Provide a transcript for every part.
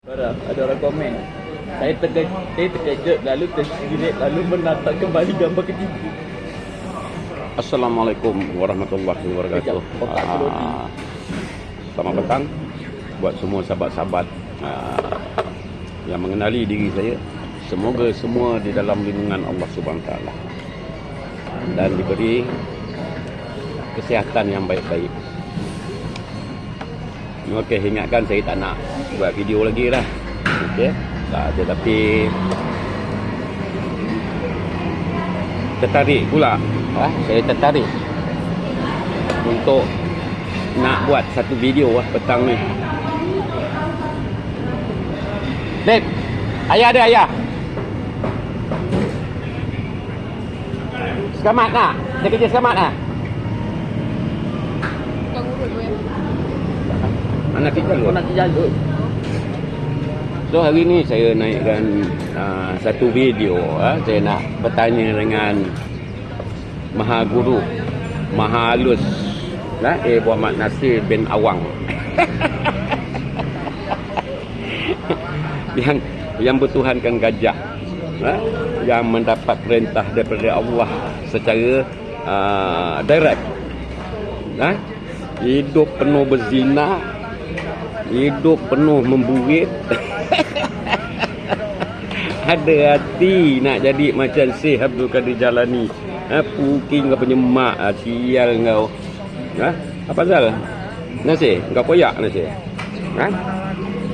Ada orang komen. Saya terkejut lalu tersirit lalu menatap kembali gambar ketiga. Assalamualaikum warahmatullahi wabarakatuh. Selamat petang buat semua sahabat-sahabat yang mengenali diri saya. Semoga semua di dalam lindungan Allah Subhanahu Wa Taala dan diberi kesihatan yang baik-baik. Okey, ingatkan saya tak nak buat video lagi dah. Okey, tetapi tertarik pula. Saya tertarik untuk nak buat satu video petang ni. Babe, ayah ada ayah. Selamat nak? Dia kerja selamat lah. Anak jalur. So hari ni saya naikkan satu video. Saya nak bertanya dengan Maha Guru, Maha Halus Muhammad Nasir bin Awang. yang bertuhankan gajah, yang mendapat perintah daripada Allah secara direct. Hidup penuh berzina, hidup penuh memburit. Ada hati nak jadi macam Syekh Abdul Qadir Jalani. Puking kau punya mak, sial kau. Apa pasal? Nasir, kau koyak Nasir?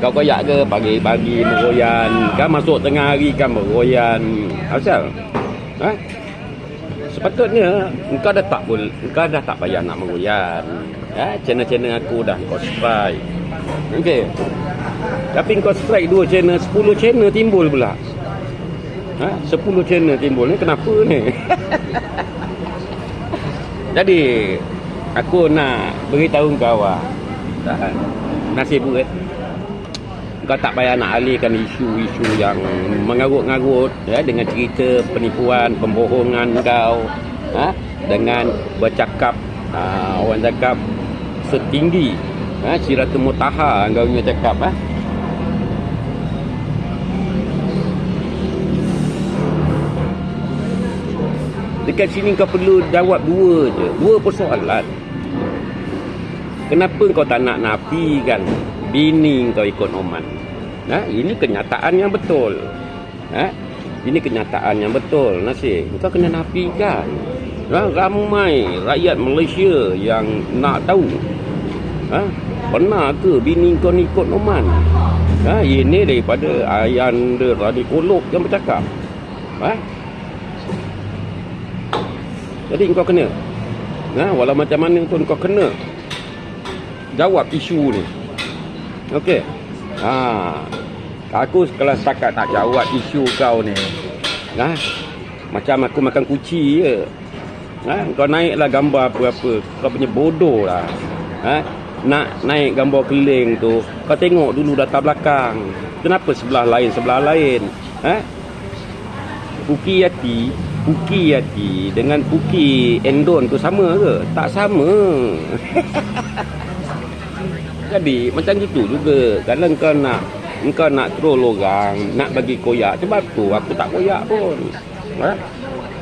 Kau koyak ke pagi-pagi meroyan? Kan masuk tengah hari kan meroyan? Apa pasal? Sepatutnya engkau dah tak payah nak meroyan. Channel-channel aku dah kau strike. Okey. Tapi kau strike 2 channel, 10 channel timbul pula. 10 channel timbul ni kenapa ni? Jadi aku nak beritahu kau nasib buat. Kau tak payah nak alihkan isu-isu yang mengarut-ngarut dengan cerita penipuan, pembohongan kau dengan bercakap orang cakap setinggi Siratul Muntaha kau punya cakap Dekat sini kau perlu jawab dua persoalan. Kenapa kau tak nak nafikan bini kau ikut Oman? Ini kenyataan yang betul. Ini kenyataan yang betul, Nasir. Kau kena nafikan. Ramai rakyat Malaysia yang nak tahu. Benar ke bini kau ni ikut Oman? Ini daripada Ayanda Radikolog yang bercakap. Jadi kau kena walau macam mana pun kau kena jawab isu ni. Okey. Aku kalau setakat tak jawab isu kau ni, macam aku makan kuci je. Kau naiklah gambar apa-apa, kau punya bodoh lah. Nak naik gambar keliling tu, kau tengok dulu data belakang. Kenapa sebelah lain? Puki Yati dengan Puki Endon tu sama ke? Tak sama. Jadi macam gitu juga. Kalau engkau nak troll orang, nak bagi koyak, sebab tu aku tak koyak pun.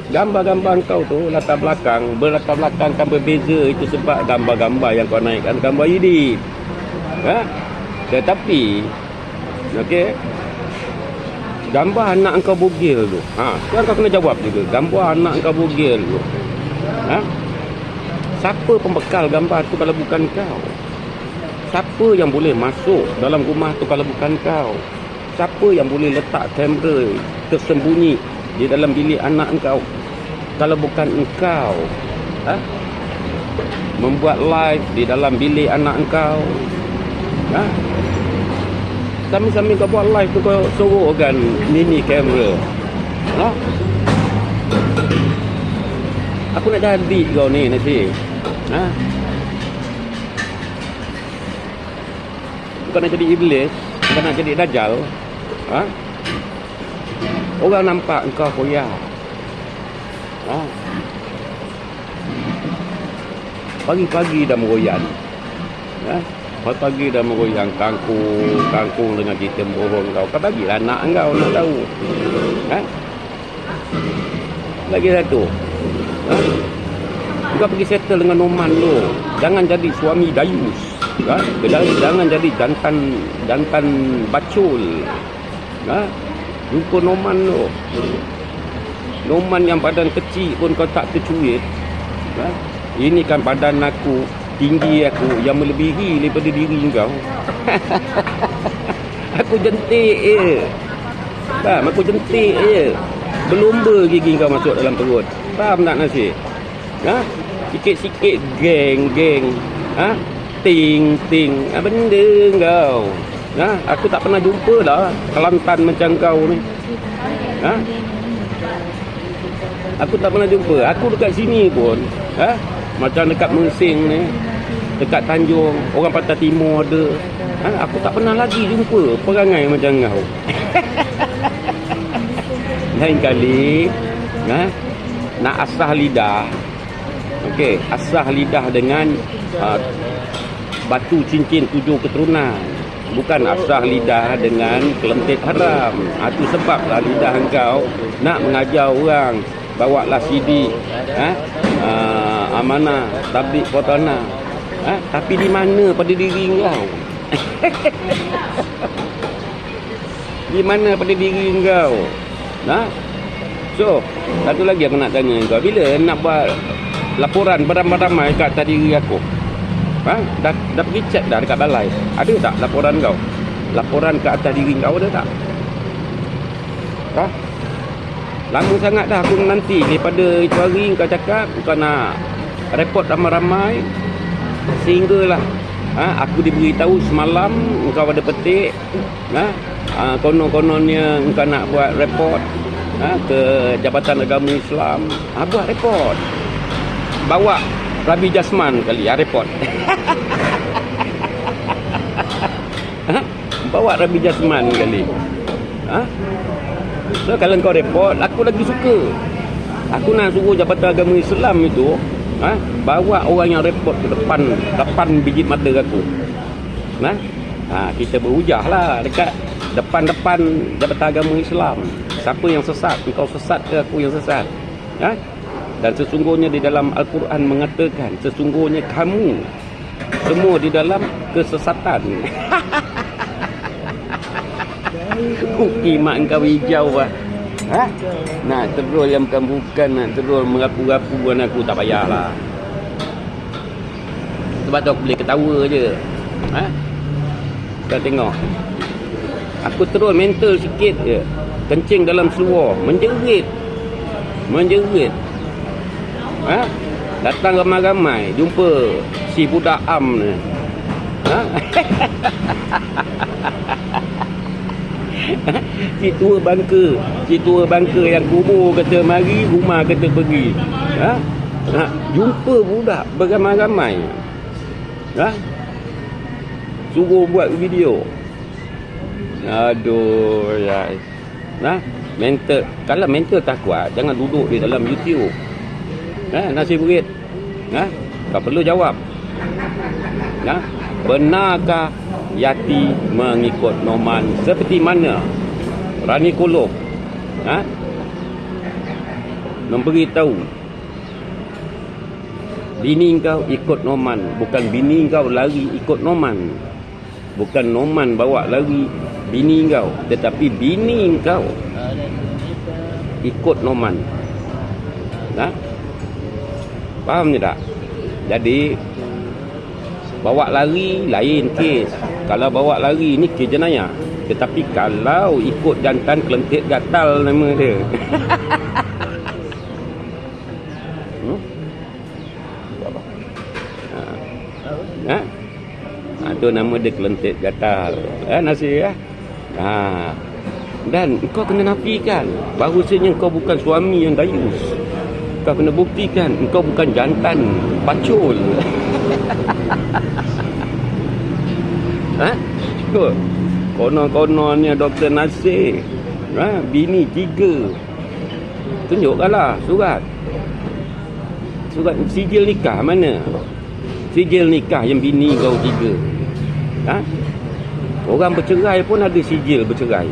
Gambar-gambar kau tu latar belakang kan berbeza. Itu sebab gambar-gambar yang kau naikkan gambar edit. Tetapi okey, gambar anak kau bogil tu. Sekarang kau kena jawab juga. Gambar anak kau bogil tu. Siapa pembekal gambar tu kalau bukan kau? Siapa yang boleh masuk dalam rumah tu kalau bukan kau? Siapa yang boleh letak kamera tersembunyi di dalam bilik anak kau kalau bukan engkau? Membuat live di dalam bilik anak kau. Sambil-sambil kau buat live tu kau sorokkan mini kamera. Aku nak jadi kau ni nanti. Bukan nak jadi iblis, bukan nak jadi dajjal. Orang nampak engkau koyak. Pagi-pagi dah meroyan. Pagi dah meroyang kangkung dengan cerita bohong kau. Kau bagilah anak kau nak tahu. Lagi satu. Kau pergi settle dengan Noman tu. Jangan jadi suami dayus. Jangan jadi jantan bacul. Jumpa Noman tu. Noman yang badan kecil pun kau tak tercuit. Ini kan badan aku, tinggi aku yang melebihi daripada diri kau. Aku jentik je. Faham? Aku jentik je. Berlumba gigi kau masuk dalam perut. Faham tak Nasir? Sikit-sikit geng. Ting. Benda kau. Aku tak pernah jumpa dah Kelantan macam kau ni. Aku tak pernah jumpa. Aku dekat sini pun macam dekat Mersing ni, dekat Tanjung, orang Pantai Timur ada. Aku tak pernah lagi jumpa perangai macam kau. Lain kali nak asah lidah. Okey, asah lidah dengan batu cincin 7 keturunan. Bukan asah lidah dengan kelentit haram. Itu sebablah lidah engkau nak mengajar orang. Bawalah CD amanah tabligh Fotona. Tapi di mana pada diri kau? Di mana pada diri kau? So, satu lagi aku nak tanya kau, bila nak buat laporan beramai-ramai kat atas diri aku? Dah pergi cek dah dekat balai. Ada tak laporan kau? Laporan kat atas diri kau ada tak? Lama sangat dah aku nanti daripada itu hari kau cakap kau nak report ramai-ramai, sehinggalah aku diberitahu semalam kau ada petik konon-kononnya kau nak buat report ke Jabatan Agama Islam. Buat report, bawa Rabi Jasman kali report. Bawa Rabi Jasman kali. So kalau kau report, aku lagi suka. Aku nak suruh Jabatan Agama Islam itu bawa orang yang report ke depan biji mata aku. Kita berhujah lah dekat depan Jabatan Agama Islam. Siapa yang sesat? Engkau sesat ke aku yang sesat? Dan sesungguhnya di dalam Al-Quran mengatakan, sesungguhnya kamu semua di dalam kesesatan. Mak engkau hijau lah. Nak terus yang bukan, nak terus merapu-rapu dengan aku, tak payahlah. Sebab tu aku boleh ketawa je. Kau tengok, aku terus mental sikit je, kencing dalam seluar, menjerit. Datang ramai-ramai, jumpa si budak Am ni. Si tua bangka yang kubur kata mari, rumah kata pergi. Jumpa budak beramai-ramai. Suruh buat video. Aduh ya. Mental, kalau mental tak kuat, jangan duduk di dalam YouTube. Nasi berit. Kau perlu jawab. Benarkah Yati mengikut Noman seperti mana Rani Kolob memberitahu bini kau ikut Noman, bukan bini kau lari ikut Noman, bukan Noman bawa lari bini kau, tetapi bini kau ikut Noman. Faham ni tak? Jadi bawa lari lain kes. Kalau bawa lari ni kes jenayah. Tetapi kalau ikut jantan kelentit gatal nama dia. Itu nama dia kelentit gatal. Nasir dan kau kena nafikan bahawasanya kau bukan suami yang dayus. Kau kena buktikan engkau bukan jantan pacul. Konon-kononnya Dr. Nasir bini 3. Tunjukkanlah surat sijil nikah mana? Sijil nikah yang bini kau 3. Ha? Orang bercerai pun ada sijil bercerai.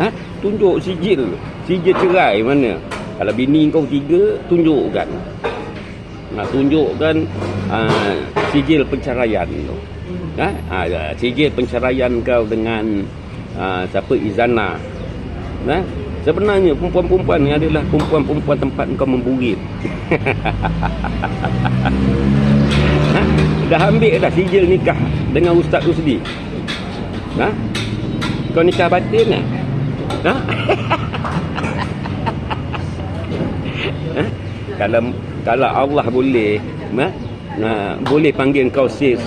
Ha? Tunjuk sijil cerai mana? Kalau bini kau 3, tunjukkan. Tunjukkan sijil penceraian tu. Sijil penceraian kau dengan siapa, Izana. Sebenarnya perempuan-perempuan ni adalah perempuan-perempuan tempat kau memburit. Dah ambil dah sijil nikah dengan Ustaz Rusdi. Kau nikah batin lah. Kalau Allah boleh boleh panggil kau sir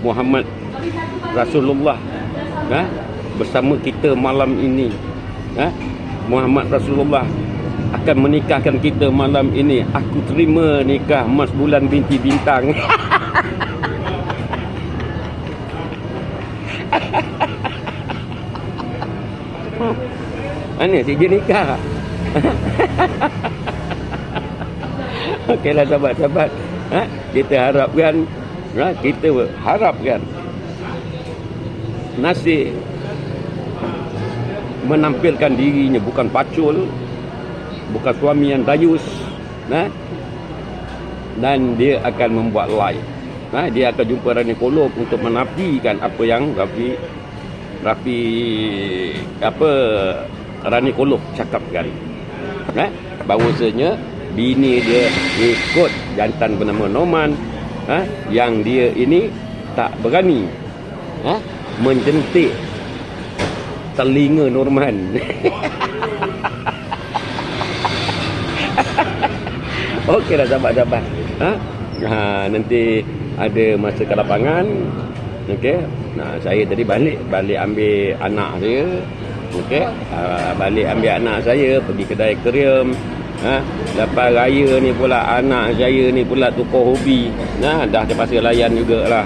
Muhammad Rasulullah bersama kita malam ini, Muhammad Rasulullah akan menikahkan kita malam ini. Aku terima nikah Mas Bulan binti Bintang. Mana sijil nikah? Okeylah sahabat-sahabat, kita harapkan Nasir menampilkan dirinya bukan pacul, bukan suami yang dayus, dan dia akan membuat live. Dia akan jumpa Rani Kolok untuk menafikan apa yang Rani Kolok cakapkan. Bahawasanya bini dia ikut jantan bernama Norman, yang dia ini tak berani menjentik telinga Norman. Okeylah sahabat-sahabat, nanti ada masa ke lapangan. Okey, saya tadi balik ambil anak saya. Okey, balik ambil anak saya pergi kedai Kerium. Lepas raya ni pula anak saya ni pula tukar hobi. Dah terpaksa layan jugalah.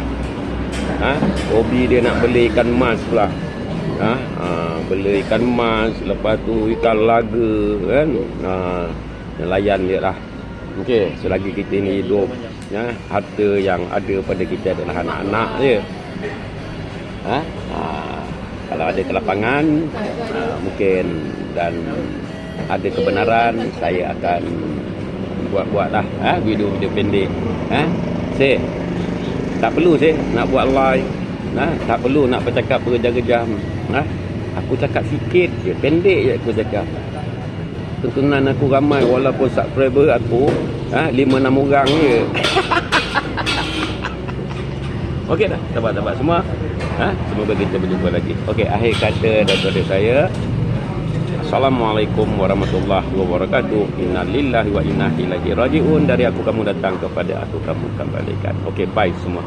Hobi dia nak beli ikan mas pula. Beli ikan mas, lepas tu ikan laga kan. Layan dia lah. Okey, selagi kita ni hidup, harta yang ada pada kita adalah anak-anak je. Kalau ada kelapangan mungkin dan ada kebenaran, saya akan buat-buatlah video-video pendek. Tak perlu nak buat live, tak perlu nak bercakap berjam-jam. Aku cakap sikit je, pendek je aku cakap. Tontonan aku ramai walaupun subscriber aku 5-6 orang je. Okey dah sahabat-sahabat semua, semoga kita berjumpa lagi. Okey, akhir kata daripada saya, Assalamualaikum warahmatullahi wabarakatuh. Innalillahi wa inna ilaihi raji'un. Dari aku kamu datang, kepada aku kamu kembalikan. Okey, bye semua.